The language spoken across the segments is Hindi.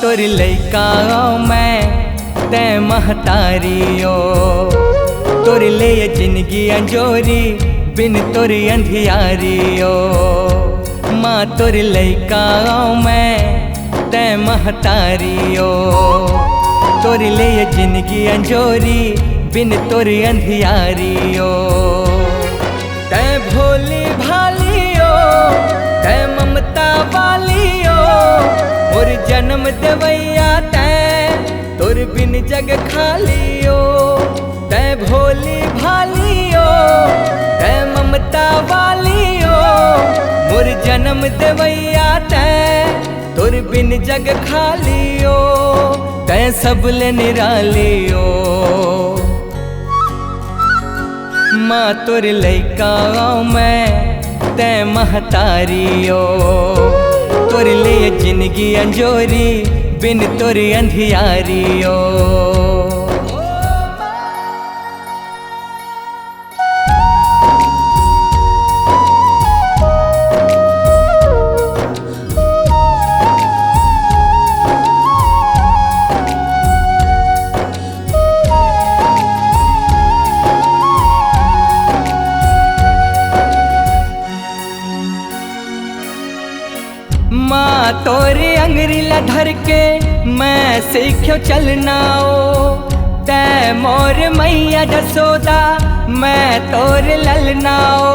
तोर लइका मैं तै महतारियो, तोर ले जिंदगी अंजोरी बिन तोर अंधियारियो। माँ तोर लइका मैं तै महतारियो, तोर ले जिंदगी अंजोरी बिन तोर अंधियारियो। तै भोली भालियो तै ममता वालियो, मोर जन्म देवैया तै तोर बिन जग खालियो। तै भोली भालियो तै ममता वालियो, मोर जन्म देवैया तै तोर बिन जग खालियो। तै सबले निरालियो, माँ तोर लइका मैं तै महतारियो, तोर ले जिंदगी अंजोरी बिन तोर अंधियारियो। माँ तोरे अंगरी ला धर के मैं सीख्यो चलना ओ, तै मोर मैया जसोदा मैं तोर ललना ओ।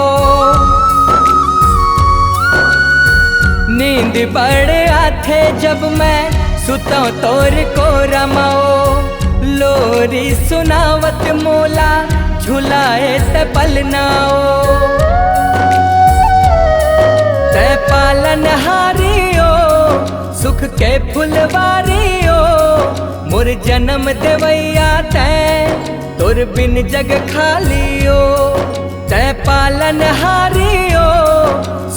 नींद पड़े आथे जब मैं सुतो तोर को रमाओ, लोरी सुनावत मोला झुलाए ते पलनाओ। तै पालन हारियो सुख के फुलवारियो, मोर जन्म देवैया तै तोर बिन जग खालियो। तै पालन हारियो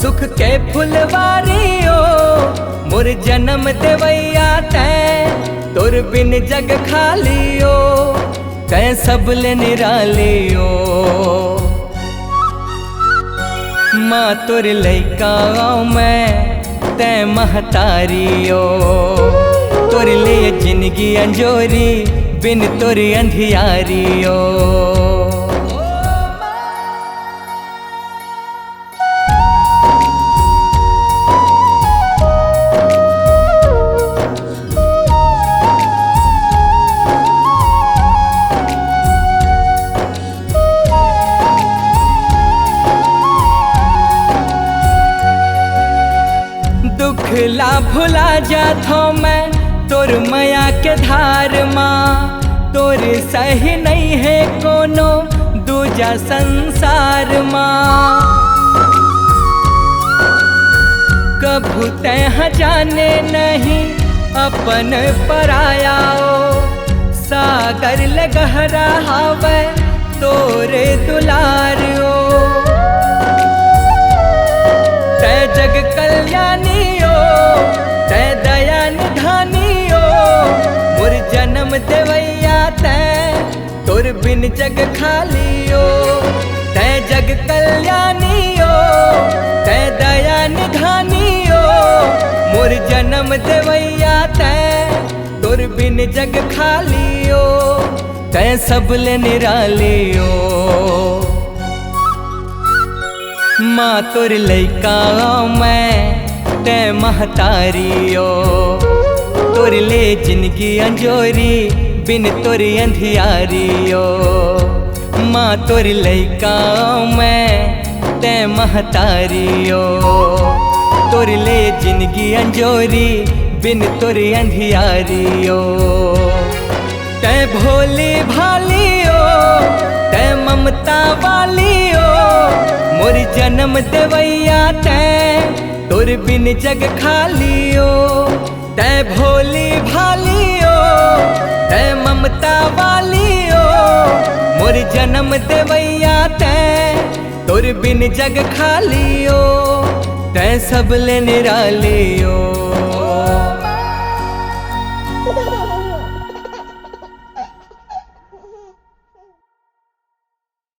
सुख के फुलवारियो, मोर जन्म देवैया तै तोर बिन जग खालियो। तै सबले निरालियो, माँ तोर लइका मैं तै महतारियो, तोर ले जिंदगी अंजोरी बिन तोर अंधियारियो। दुख ला भुला जाथो मैं तोर माया के धार माँ, तोर सही नहीं है कोनो दूजा संसार माँ। कभू तै जाने नहीं अपन परायाओ, सागर ले गहरा हावे तोरे दुलारियो। तै जग कल्याणियो तै दया निधानियो, मोर जन्म देवैया तै तोर बिन जग खालियो। तै जग कल्याणियो तै दया निधानियो, मोर जन्म देवैया तै तोर बिन जग खालियो। तै सबले निरालियो, माँ तोर लइका मैं तै महतारियो, तोर ले जिंदगी अंजोरी बिन तोर अंधियारियो। माँ तोर लइका मैं तै महतारियो, तोर ले जिंदगी अंजोरी बिन तोर अंधियारियो। तै भोली भालियो तै ममता वालियो, मोर जन्म देवैया तै तोर बिन जग खालियो। तै भोली भालियो तै ममता वालियो, मोर जन्म देवैया तै तोर बिन जग खालियो। तै सबले निरालियो।